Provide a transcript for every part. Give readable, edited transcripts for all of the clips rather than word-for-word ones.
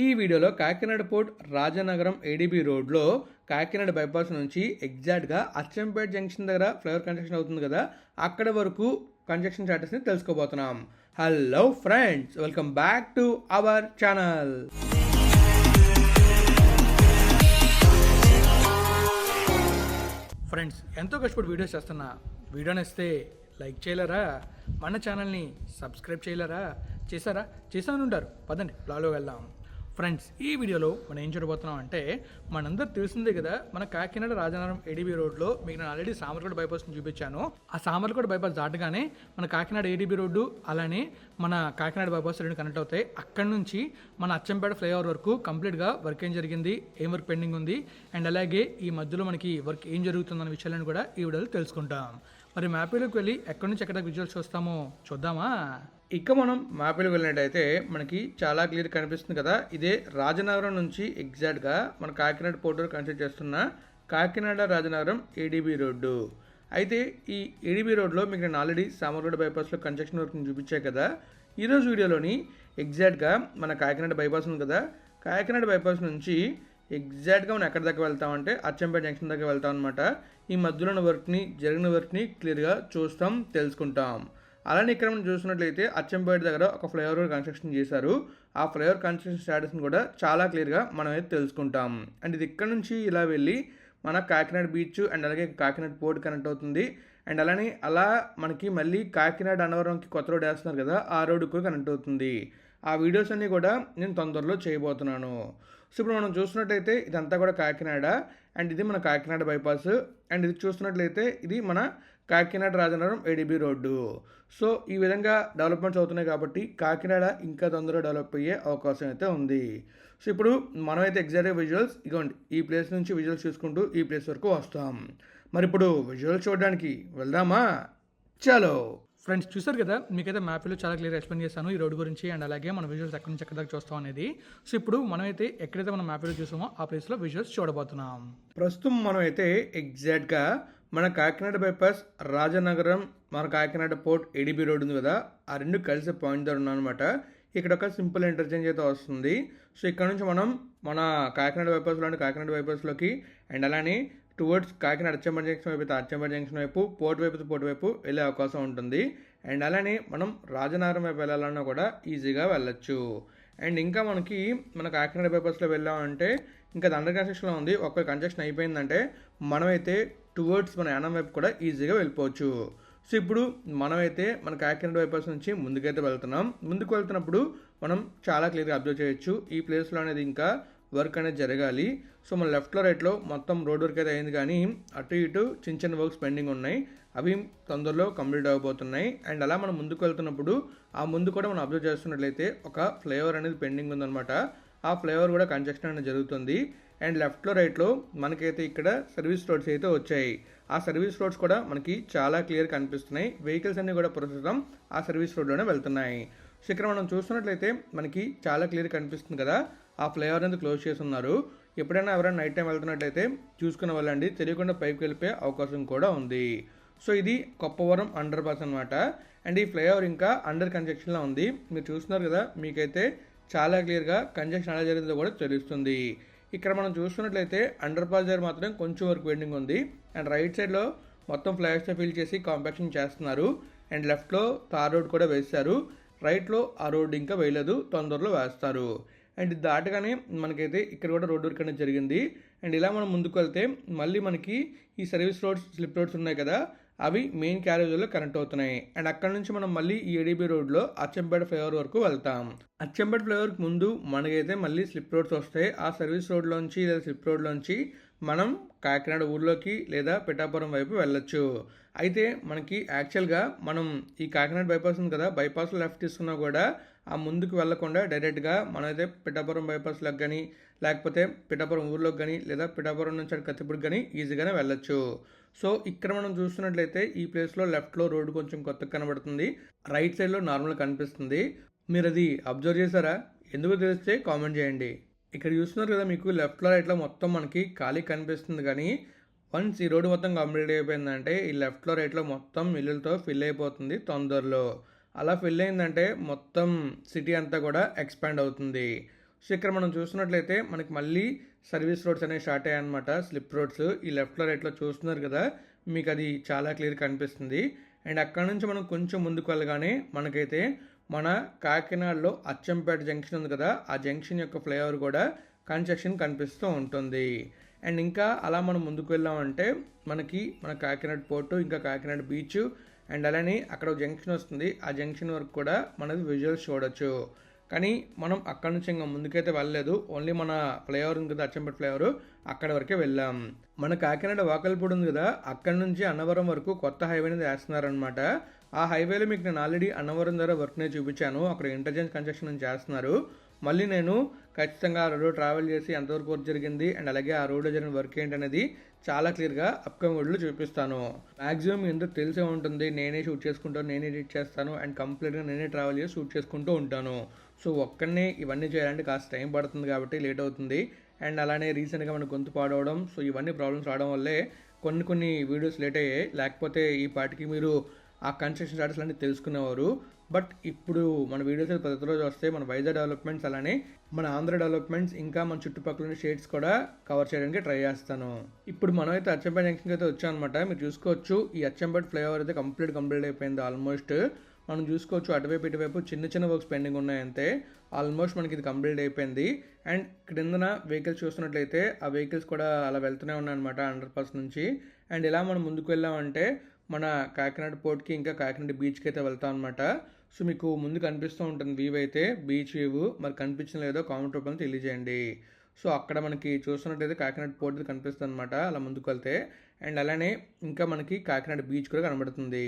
ఈ వీడియోలో Kakinada port Rajanagaram ADB రోడ్లో కాకినాడ బైపాస్ నుంచి ఎగ్జాక్ట్గా అచ్చంపేట జంక్షన్ దగ్గర ఫ్లైఓవర్ కన్స్ట్రక్షన్ అవుతుంది కదా, అక్కడ వరకు కన్స్ట్రక్షన్ స్టాటస్ని తెలుసుకోబోతున్నాం. Hello friends, welcome back to our channel. Friends, ఎంతో కష్టపడి వీడియోస్ చేస్తున్నా. వీడియో నచ్చితే లైక్ చేయలేరా? మన ఛానల్ని సబ్స్క్రైబ్ చేయలేరా? చేశాను ఉంటారు. పదండి లాలో వెళ్దాం. ఫ్రెండ్స్, ఈ వీడియోలో మనం ఏం చూడబోతున్నాం అంటే, మనందరూ తెలిసిందే కదా, మన కాకినాడ రాజనగరం ఏడీబీ రోడ్లో మీకు నేను ఆల్రెడీ సామర్లకోట బైపాస్ని చూపించాను. ఆ సామర్లకోట బైపాస్ దాటగానే మన కాకినాడ ఏడీబీ రోడ్డు అలానే మన కాకినాడ బైపాస్ రెండు కనెక్ట్ అవుతాయి. అక్కడి నుంచి మన అచ్చంపేట ఫ్లైఓవర్ వరకు కంప్లీట్గా వర్క్ ఏం జరిగింది, ఏం వర్క్ పెండింగ్ ఉంది, అండ్ అలాగే ఈ మధ్యలో మనకి వర్క్ ఏం జరుగుతుందన్న విషయాలను కూడా ఈ వీడియోలో తెలుసుకుంటాం. మరి మ్యాప్లోకి వెళ్ళి ఎక్కడి నుంచి ఎక్కడ విజువల్స్ చూస్తామో చూద్దామా? ఇక మనం మ్యాప్లోకి వెళ్ళినట్టయితే మనకి చాలా క్లియర్ కనిపిస్తుంది కదా, ఇదే రాజనగరం నుంచి ఎగ్జాక్ట్గా మన కాకినాడ పోర్ట్ కన్సిడర్ చేస్తున్న కాకినాడ రాజనగరం ఏడీబీ రోడ్డు. అయితే ఈ ఏడీబీ రోడ్లో మీకు నేను ఆల్రెడీ సామర్లకోట బైపాస్లో కన్స్ట్రక్షన్ వర్క్ చూపించాను కదా. ఈరోజు వీడియోలోని ఎగ్జాక్ట్గా మన కాకినాడ బైపాస్ ఉంది కదా, కాకినాడ బైపాస్ నుంచి ఎగ్జాక్ట్గా మనం ఎక్కడి దాకా వెళ్తామంటే అచ్చంపేట జంక్షన్ దాకా వెళ్తాం అనమాట. ఈ మధ్యలో ఉన్న వర్క్ని, జరిగిన వర్క్ని క్లియర్గా చూస్తాం, తెలుసుకుంటాం. అలానే ఇక్కడ మనం చూసినట్లయితే అచ్చంపేట దగ్గర ఒక ఫ్లైఓవర్ కన్స్ట్రక్షన్ చేశారు. ఆ ఫ్లైఓవర్ కన్స్ట్రక్షన్ స్టాటస్ని కూడా చాలా క్లియర్గా మనం అయితే తెలుసుకుంటాం. అండ్ ఇది ఇక్కడ నుంచి ఇలా వెళ్ళి మన కాకినాడ బీచ్ అండ్ అలాగే కాకినాడ పోర్ట్ కనెక్ట్ అవుతుంది. అండ్ అలానే అలా మనకి మళ్ళీ కాకినాడ అన్నవరంకి కొత్త రోడ్ వేస్తున్నారు కదా, ఆ రోడ్డు కూడా కనెక్ట్ అవుతుంది. ఆ వీడియోస్ అన్నీ కూడా నేను తొందరలో చేయబోతున్నాను. సో ఇప్పుడు మనం చూసినట్లయితే ఇదంతా కూడా కాకినాడ, అండ్ ఇది మన కాకినాడ బైపాస్, అండ్ ఇది చూస్తున్నట్లయితే ఇది మన Kakinada Rajanagaram ADB road. So ఈ విధంగా డెవలప్మెంట్స్ అవుతున్నాయి కాబట్టి కాకినాడ ఇంకా తొందరగా డెవలప్ అయ్యే అవకాశం అయితే ఉంది. సో ఇప్పుడు మనమైతే ఎగ్జాక్ట్గా విజువల్స్ ఇగోండి, ఈ ప్లేస్ నుంచి విజువల్స్ చూసుకుంటూ ఈ ప్లేస్ వరకు వస్తాం. మరి ఇప్పుడు విజువల్స్ చూడడానికి వెళ్దామా? చలో ఫ్రెండ్స్, చూసారు కదా, మీకైతే మ్యాప్లో చాలా క్లియర్ ఎక్స్ప్లెయిన్ చేశాను ఈ రోడ్ గురించి, అండ్ అలాగే మన విజువల్స్ ఎక్కడి నుంచి ఎక్కడి దాకా చూస్తాం అనేది. సో ఇప్పుడు మనమైతే ఎక్కడైతే మనం మ్యాప్లో చూసామో ఆ ప్లేస్లో విజువల్స్ చూడబోతున్నాం. ప్రస్తుతం మనమైతే ఎగ్జాక్ట్గా మన కాకినాడ బైపాస్ రాజనగరం, మన కాకినాడ పోర్ట్ ఏడీబీ రోడ్ ఉంది కదా, ఆ రెండు కలిసే పాయింట్ దగ్గర ఉన్నాం అనమాట. ఇక్కడ ఒక సింపుల్ ఇంటర్చేంజ్ అయితే వస్తుంది. సో ఇక్కడ నుంచి మనం మన కాకినాడ బైపాస్లో కాకినాడ బైపాస్లోకి, అండ్ అలానే టువర్డ్స్ కాకినాడ అచ్చంపేట జంక్షన్ వైపు అయితే అచ్చంపేట జంక్షన్ వైపు, పోర్ట్ వైపు వెళ్ళే అవకాశం ఉంటుంది. అండ్ అలానే మనం రాజనగరం వైపు వెళ్ళాలన్నా కూడా ఈజీగా వెళ్ళచ్చు. అండ్ ఇంకా మనకి మన కాకినాడ బైపాస్లో వెళ్ళామంటే ఇంకా అండర్ కన్స్ట్రక్షన్లో ఉంది. ఒక కన్స్ట్రక్షన్ అయిపోయిందంటే మనమైతే టువర్డ్స్ మన యానం వైపు కూడా ఈజీగా వెళ్ళిపోవచ్చు. సో ఇప్పుడు మనమైతే మన కాకినాడ బైపాస్ నుంచి ముందుకైతే వెళ్తున్నాం. ముందుకు వెళ్తున్నప్పుడు మనం చాలా క్లియర్గా అబ్జర్వ్ చేయొచ్చు, ఈ ప్లేస్లో అనేది ఇంకా వర్క్ అనేది జరగాలి. సో మన లెఫ్ట్లో రైట్లో మొత్తం రోడ్ వర్క్ అయితే అయింది, కానీ అటు ఇటు చిన్న చిన్న వర్క్స్ పెండింగ్ ఉన్నాయి, అవి తొందరలో కంప్లీట్ అవ్వబోతున్నాయి. అండ్ అలా మనం ముందుకు వెళ్తున్నప్పుడు ఆ ముందు కూడా మనం అబ్జర్వ్ చేస్తున్నట్లయితే ఒక ఫ్లైఓవర్ అనేది పెండింగ్ ఉందన్నమాట. ఆ ఫ్లైఓవర్ కూడా కన్స్ట్రక్షన్ అనేది జరుగుతుంది. అండ్ లెఫ్ట్లో రైట్లో మనకైతే ఇక్కడ సర్వీస్ రోడ్స్ అయితే వచ్చాయి. ఆ సర్వీస్ రోడ్స్ కూడా మనకి చాలా క్లియర్ కనిపిస్తున్నాయి. వెహికల్స్ అన్నీ కూడా ప్రస్తుతం ఆ సర్వీస్ రోడ్లోనే వెళ్తున్నాయి. సో ఇక్కడ మనం చూస్తున్నట్లయితే మనకి చాలా క్లియర్ కనిపిస్తుంది కదా, ఆ ఫ్లైఓవర్ అనేది క్లోజ్ చేసి ఉన్నారు. ఎప్పుడైనా ఎవరైనా నైట్ టైం వెళ్తున్నట్లయితే చూసుకునే వాళ్ళండి, తెలియకుండా పైకి వెళ్ళిపోయే అవకాశం కూడా ఉంది. సో ఇది కొప్పవరం అండర్ పాస్ అనమాట. అండ్ ఈ ఫ్లైఓవర్ ఇంకా అండర్ కన్స్ట్రక్షన్లో ఉంది. మీరు చూస్తున్నారు కదా, మీకైతే చాలా క్లియర్గా కన్స్ట్రక్షన్ ఎలా జరిగిందో కూడా తెలుస్తుంది. ఇక్కడ మనం చూస్తున్నట్లయితే అండర్ పాస్ దగ్గర మాత్రం కొంచెం వరకు పెండింగ్ ఉంది. అండ్ రైట్ సైడ్లో మొత్తం ఫ్లైఓవర్స్తో ఫిల్ చేసి కాంపాక్షన్ చేస్తున్నారు. అండ్ లెఫ్ట్లో తార్ రోడ్ కూడా వేస్తారు, రైట్లో ఆ రోడ్ ఇంకా వేయలేదు, తొందరలో వేస్తారు. అండ్ దాటగానే మనకైతే ఇక్కడ కూడా రోడ్ వర్క్ అనేది జరిగింది. అండ్ ఇలా మనం ముందుకు వెళ్తే మళ్ళీ మనకి ఈ సర్వీస్ రోడ్స్, స్లిప్ రోడ్స్ ఉన్నాయి కదా, అవి మెయిన్ క్యారేజ్లో కనెక్ట్ అవుతున్నాయి. అండ్ అక్కడ నుంచి మనం మళ్ళీ ఈ ఏడీబీ రోడ్లో అచ్చంపేట ఫ్లైఓవర్ వరకు వెళ్తాం. అచ్చంపేట ఫ్లైఓవర్కి ముందు మనకైతే మళ్ళీ స్లిప్ రోడ్స్ వస్తాయి. ఆ సర్వీస్ రోడ్లోంచి లేదా స్లిప్ రోడ్లోంచి మనం కాకినాడ ఊర్లోకి లేదా పిఠాపురం వైపు వెళ్ళొచ్చు. అయితే మనకి యాక్చువల్గా మనం ఈ కాకినాడ బైపాస్ ఉంది కదా, బైపాస్లో లెఫ్ట్ తీసుకున్నా కూడా ఆ ముందుకు వెళ్లకుండా డైరెక్ట్గా మనమైతే పిఠాపురం బైపాస్లోకి కానీ, లేకపోతే పిఠాపురం ఊర్లోకి కానీ, లేదా పిఠాపురం నుంచి అటు కత్తిపూడికి కానీ ఈజీగానే వెళ్ళొచ్చు. సో ఇక్కడ మనం చూస్తున్నట్లయితే ఈ ప్లేస్లో లెఫ్ట్లో రోడ్డు కొంచెం కొత్తగా కనబడుతుంది, రైట్ సైడ్లో నార్మల్ కనిపిస్తుంది. మీరు అది అబ్జర్వ్ చేశారా? ఎందుకు తెలిస్తే కామెంట్ చేయండి. ఇక్కడ చూస్తున్నారు కదా, మీకు లెఫ్ట్లో రైట్లో మొత్తం మనకి ఖాళీ కనిపిస్తుంది, కానీ వన్స్ ఈ రోడ్డు మొత్తం కంప్లీట్ అయిపోయిందంటే ఈ లెఫ్ట్లో రైట్లో మొత్తం ఇల్లులతో ఫిల్ అయిపోతుంది తొందరలో. అలా ఫిల్ అయిందంటే మొత్తం సిటీ అంతా కూడా ఎక్స్పాండ్ అవుతుంది. సో ఇక్కడ మనం చూస్తున్నట్లయితే మనకి మళ్ళీ సర్వీస్ రోడ్స్ అనేవి స్టార్ట్ అయ్యాయి అనమాట. స్లిప్ రోడ్స్ ఈ లెఫ్ట్లో రైట్లో చూస్తున్నారు కదా, మీకు అది చాలా క్లియర్ కనిపిస్తుంది. అండ్ అక్కడ నుంచి మనం కొంచెం ముందుకు వెళ్ళగానే మనకైతే మన కాకినాడలో అచ్చంపేట జంక్షన్ ఉంది కదా, ఆ జంక్షన్ యొక్క ఫ్లైఓవర్ కూడా కన్స్ట్రక్షన్ కనిపిస్తూ ఉంటుంది. అండ్ ఇంకా అలా మనం ముందుకు వెళ్ళామంటే మనకి మన కాకినాడ పోర్టు, ఇంకా కాకినాడ బీచ్, అండ్ అలానే అక్కడ జంక్షన్ వస్తుంది. ఆ జంక్షన్ వరకు కూడా మనది విజువల్స్ చూడొచ్చు. కానీ మనం అక్కడ నుంచి ఇంకా ముందుకైతే వెళ్ళలేదు. ఓన్లీ మన ఫ్లైఓవర్ ఉంది కదా, అచ్చంపేట ఫ్లైఓవర్, అక్కడ వరకే వెళ్ళాం. మన కాకినాడ వాకల్పూడి ఉంది కదా, అక్కడ నుంచి అన్నవరం వరకు కొత్త హైవే అనేది వేస్తున్నారనమాట. ఆ హైవేలో మీకు నేను ఆల్రెడీ అన్నవరం ద్వారా వర్క్ నేను చూపించాను. అక్కడ ఇంటర్చేంజ్ కన్స్ట్రక్షన్ చేస్తున్నారు. మళ్ళీ నేను ఖచ్చితంగా ఆ రోడ్డు ట్రావెల్ చేసి ఎంతవరకు వర్క్ జరిగింది అండ్ అలాగే ఆ రోడ్డు జరిగిన వర్క్ ఏంటనేది చాలా క్లియర్గా అప్కమింగ్ వీడియోలో చూపిస్తాను. మ్యాక్సిమం ఎందుకు తెలిసే ఉంటుంది, నేనే షూట్ చేసుకుంటాను, నేనే ఎడిట్ చేస్తాను అండ్ కంప్లీట్గా నేనే ట్రావెల్ చేసి షూట్ చేసుకుంటూ ఉంటాను. సో ఒక్కడనే ఇవన్నీ చేయాలంటే కాస్త టైం పడుతుంది కాబట్టి లేట్ అవుతుంది. అండ్ అలానే రీసెంట్గా మన గొంతు పాడవడం, సో ఇవన్నీ ప్రాబ్లమ్స్ రావడం వల్లే కొన్ని వీడియోస్ లేట్ అయ్యాయి. లేకపోతే ఈ పాటికి మీరు ఆ కన్స్ట్రక్షన్ స్టాటస్ అన్నీ తెలుసుకునేవారు. బట్ ఇప్పుడు మన వీడియోస్ ప్రతి రోజు వస్తే మన వైజాగ్ డెవలప్మెంట్స్, అలానే మన ఆంధ్ర డెవలప్మెంట్స్, ఇంకా మన చుట్టుపక్కల స్టేట్స్ కూడా కవర్ చేయడానికి ట్రై చేస్తాను. ఇప్పుడు మనం అయితే అచ్చంపేట జంక్షన్కి అయితే వచ్చాం అనమాట. మీరు చూసుకోవచ్చు ఈ అచ్చంపేట ఫ్లైఓవర్ అయితే కంప్లీట్ అయిపోయింది ఆల్మోస్ట్. మనం చూసుకోవచ్చు అటువైపు ఇటువైపు చిన్న వర్క్స్ పెండింగ్ ఉన్నాయంతే. ఆల్మోస్ట్ మనకి ఇది కంప్లీట్ అయిపోయింది. అండ్ క్రిందన వెహికల్స్ చూస్తున్నట్లయితే ఆ వెహికల్స్ కూడా అలా వెళ్తూనే ఉన్నాయన్నమాట అండర్ పాస్ నుంచి. అండ్ ఇలా మనం ముందుకు వెళ్ళామంటే మన కాకినాడ పోర్ట్కి, ఇంకా కాకినాడ బీచ్కి అయితే వెళ్తాం అనమాట. సో మీకు ముందు కనిపిస్తూ ఉంటుంది వ్యూ అయితే, బీచ్ వ్యూ. మరి కనిపించిన లేదో కామెంట్ రూపంలో తెలియజేయండి. సో అక్కడ మనకి చూస్తున్నట్లయితే కాకినాడ పోర్ట్ కనిపిస్తుంది అనమాట అలా ముందుకు వెళ్తే. అండ్ అలానే ఇంకా మనకి కాకినాడ బీచ్ కూడా కనబడుతుంది.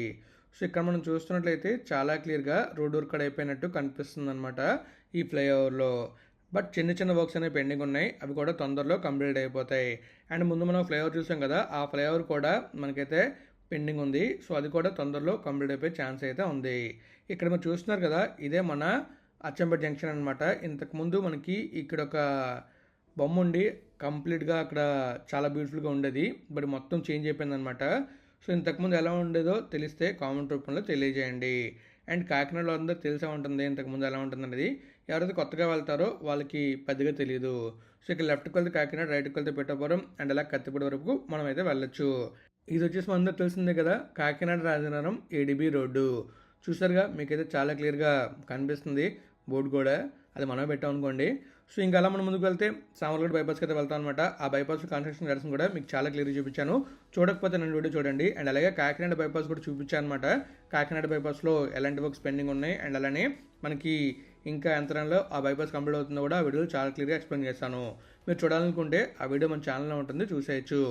సో ఇక్కడ మనం చూస్తున్నట్లయితే చాలా క్లియర్గా రోడ్ వర్క్ అయిపోయినట్టు కనిపిస్తుంది అనమాట ఈ ఫ్లైఓవర్లో. బట్ చిన్న వర్క్స్ అనేవి పెండింగ్ ఉన్నాయి, అవి కూడా తొందరలో కంప్లీట్ అయిపోతాయి. అండ్ ముందు మనం ఫ్లైఓవర్ చూసాం కదా, ఆ ఫ్లైఓవర్ కూడా మనకైతే పెండింగ్ ఉంది. సో అది కూడా తొందరలో కంప్లీట్ అయిపోయే ఛాన్స్ అయితే ఉంది. ఇక్కడ మీరు చూస్తున్నారు కదా, ఇదే మన అచ్చంపేట జంక్షన్ అనమాట. ఇంతకుముందు మనకి ఇక్కడ ఒక బొమ్మ ఉండి కంప్లీట్గా అక్కడ చాలా బ్యూటిఫుల్గా ఉండేది, బట్ మొత్తం చేంజ్ అయిపోయింది అనమాట. సో ఇంతకుముందు ఎలా ఉండేదో తెలిస్తే కామెంట్ రూపంలో తెలియజేయండి. అండ్ కాకినాడలో అందరూ తెలిసే ఉంటుంది ఇంతకుముందు ఎలా ఉంటుంది అనేది. ఎవరైతే కొత్తగా వెళ్తారో వాళ్ళకి పెద్దగా తెలియదు. సో ఇక్కడ లెఫ్ట్కి వెళ్తే కాకినాడ, రైట్కి వెళ్తే పిఠాపురం, అండ్ అలా కత్తిపూడి వరకు మనం అయితే వెళ్ళొచ్చు. ఇది వచ్చేసి అందరూ తెలిసిందే కదా, కాకినాడ రాజనగరం ఏడిబి రోడ్డు. చూసారుగా, మీకైతే చాలా క్లియర్గా కనిపిస్తుంది బోర్డు కూడా, అది మనమే పెట్టాం అనుకోండి. సో ఇంకా అలా మనం ముందుకు వెళ్తే సామర్లగూడ బైపాస్కి అయితే వెళ్తాం అనమాట. ఆ బైపాస్ కన్స్ట్రక్షన్ డైరెక్షన్ కూడా మీకు చాలా క్లియర్గా చూపించాను. చూడకపోతే నేను వీడియో చూడండి. అండ్ అలాగే కాకినాడ బైపాస్ కూడా చూపించాను అనమాట. కాకినాడ బైపాస్లో ఎలాంటి వర్క్స్ పెండింగ్ ఉన్నాయి, అండ్ అలానే మనకి ఇంకా యంత్రంలో ఆ బైపాస్ కంప్లీట్ అవుతుందో కూడా ఆ వీడియోలో చాలా క్లియర్గా ఎక్స్ప్లెయిన్ చేస్తాను. మీరు చూడాలనుకుంటే ఆ వీడియో మన ఛానల్లో ఉంటుంది, చూసేయచ్చు.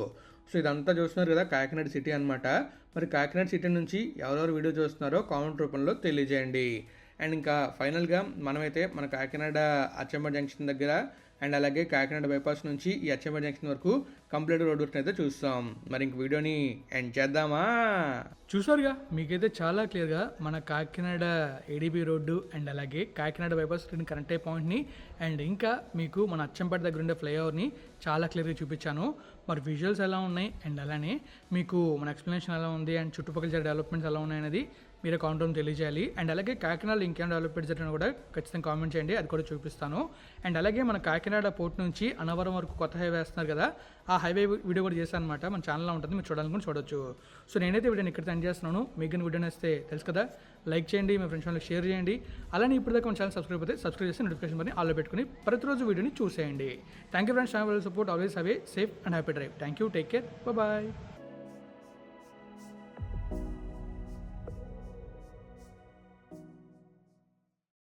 సో ఇదంతా చూస్తున్నారు కదా కాకినాడ సిటీ అనమాట. మరి కాకినాడ సిటీ నుంచి ఎవరెవరు వీడియో చూస్తున్నారో కామెంట్ రూపంలో తెలియజేయండి. అండ్ ఇంకా ఫైనల్గా మనమైతే మన కాకినాడ అచ్చంపేట జంక్షన్ దగ్గర, అండ్ అలాగే కాకినాడ బైపాస్ నుంచి ఈ అచ్చంపేట జంక్షన్ వరకు కంప్లీట్ రోడ్ వర్క్ అయితే చూస్తాం. మరి ఇంక వీడియోని ఎండ్ చేద్దామా? చూసారుగా, మీకైతే చాలా క్లియర్గా మన కాకినాడ ఏడీబీ రోడ్డు అండ్ అలాగే కాకినాడ బైపాస్ కనెక్ట్ అయ్యే పాయింట్ని, అండ్ ఇంకా మీకు మన అచ్చంపేట దగ్గర ఉండే ఫ్లైఓవర్ని చాలా క్లియర్గా చూపించాను. మరి విజువల్స్ ఎలా ఉన్నాయి, అండ్ అలానే మీకు మన ఎక్స్ప్లెనేషన్ ఎలా ఉంది, అండ్ చుట్టుపక్కల జరిగే డెవలప్మెంట్స్ ఎలా ఉన్నాయనేది మీరే కామెంట్ రూమ్ తెలియజేయాలి. అండ్ అలాగే కాకినాడలో ఇంకేం డెవలప్మెంట్ జరిగినా కూడా ఖచ్చితంగా కామెంట్ చేయండి, అది కూడా చూపిస్తాను. అండ్ అలాగే మన కాకినాడ పోర్ట్ నుంచి అన్నవరం వరకు కొత్త హైవే వేస్తున్నారు కదా, ఆ హైవే వీడియో కూడా చేశాను అనమాట. మన ఛానల్లో ఉంటుంది, మీరు చూడాలనుకుని చూడొచ్చు. సో నేనైతే వీడియోని ఇక్కడ ఎండ్ చేస్తున్నాను. మీకు వీడియో నేస్తే తెలుసు కదా, లైక్ చేయండి, మీ ఫ్రెండ్స్ వాళ్ళకి షేర్ చేయండి. అలానే ఇప్పుడు దాకా మన ఛానల్ సబ్స్క్రైబ్ అయితే సబ్స్క్రైబ్ చేసి నోటిఫికేషన్ బటన్ ఆల్లో పెట్టుకుని ప్రతిరోజు వీడియోని చూసేయండి. Thank you friends, channel support, always have a safe and happy drive. Thank you, take care, bye.